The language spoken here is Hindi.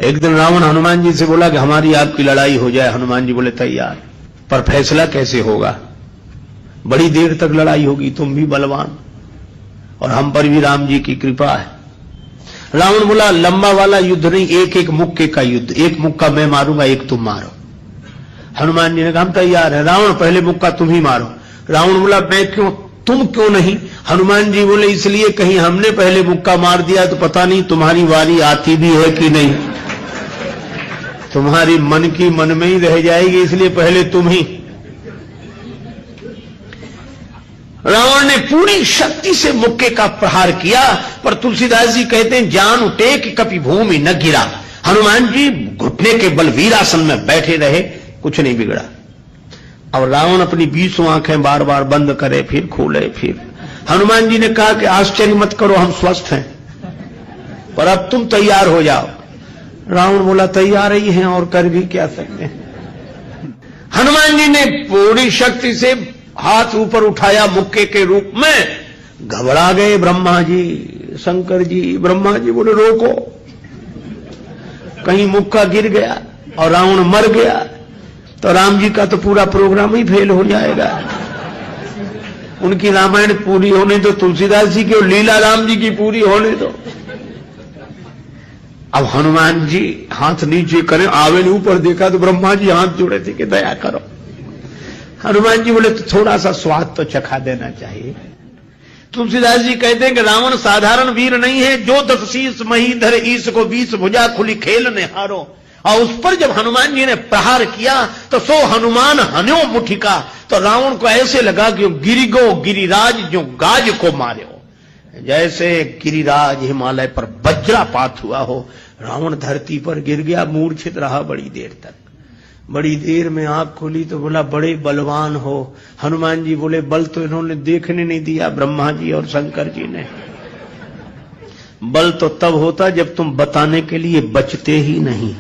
एक दिन रावण हनुमान जी से बोला कि हमारी आपकी लड़ाई हो जाए। हनुमान जी बोले तैयार, पर फैसला कैसे होगा? बड़ी देर तक लड़ाई होगी, तुम भी बलवान और हम पर भी राम जी की कृपा है। रावण बोला लंबा वाला युद्ध नहीं, एक एक मुक्के का युद्ध, एक मुक्का मैं मारूंगा, एक तुम मारो। हनुमान जी ने कहा हम तैयार है। रावण पहले मुक्का तुम ही मारो। रावण बोला मैं क्यों, तुम क्यों नहीं? हनुमान जी बोले इसलिए कहीं हमने पहले मुक्का मार दिया तो पता नहीं तुम्हारी वारी आती भी है कि नहीं, तुम्हारी मन की मन में ही रह जाएगी, इसलिए पहले तुम ही। रावण ने पूरी शक्ति से मुक्के का प्रहार किया, पर तुलसीदास जी कहते हैं जान उठे कि कभी भूमि न गिरा। हनुमान जी घुटने के बल वीरासन में बैठे रहे, कुछ नहीं बिगड़ा। और रावण अपनी 20 आंखें बार बार बंद करे, फिर खोले, फिर। हनुमान जी ने कहा कि आश्चर्य मत करो, हम स्वस्थ हैं, पर अब तुम तैयार हो जाओ। रावण बोला तैयार ही हैं और कर भी क्या सकते हैं। हनुमान जी ने पूरी शक्ति से हाथ ऊपर उठाया मुक्के के रूप में। घबरा गए ब्रह्मा जी, शंकर जी। ब्रह्मा जी बोले रोको, कहीं मुक्का गिर गया और रावण मर गया तो राम जी का तो पूरा प्रोग्राम ही फेल हो जाएगा। उनकी रामायण पूरी होने दो, तुलसीदास जी की और लीला राम जी की पूरी होने दो। अब हनुमान जी हाथ नीचे करें, आवे ने ऊपर देखा तो ब्रह्मा जी हाथ जोड़े थे कि दया करो। हनुमान जी बोले तो थोड़ा सा स्वाद तो चखा देना चाहिए। तुलसीदास जी कहते हैं कि रावण साधारण वीर नहीं है, जो 10 शीस महीधर ईश को 20 भुजा खुली खेल ने हारो। और उस पर जब हनुमान जी ने प्रहार किया तो सो हनुमान हन्यो मुठिका, तो रावण को ऐसे लगा कि गिरिगो गिरिराज जो गाज को मारे हो, जैसे गिरिराज हिमालय पर वज्रापात हुआ हो। रावण धरती पर गिर गया, मूर्छित रहा बड़ी देर तक। बड़ी देर में आंख खोली तो बोला बड़े बलवान हो। हनुमान जी बोले बल तो इन्होंने देखने नहीं दिया, ब्रह्मा जी और शंकर जी ने। बल तो तब होता जब तुम बताने के लिए बचते ही नहीं।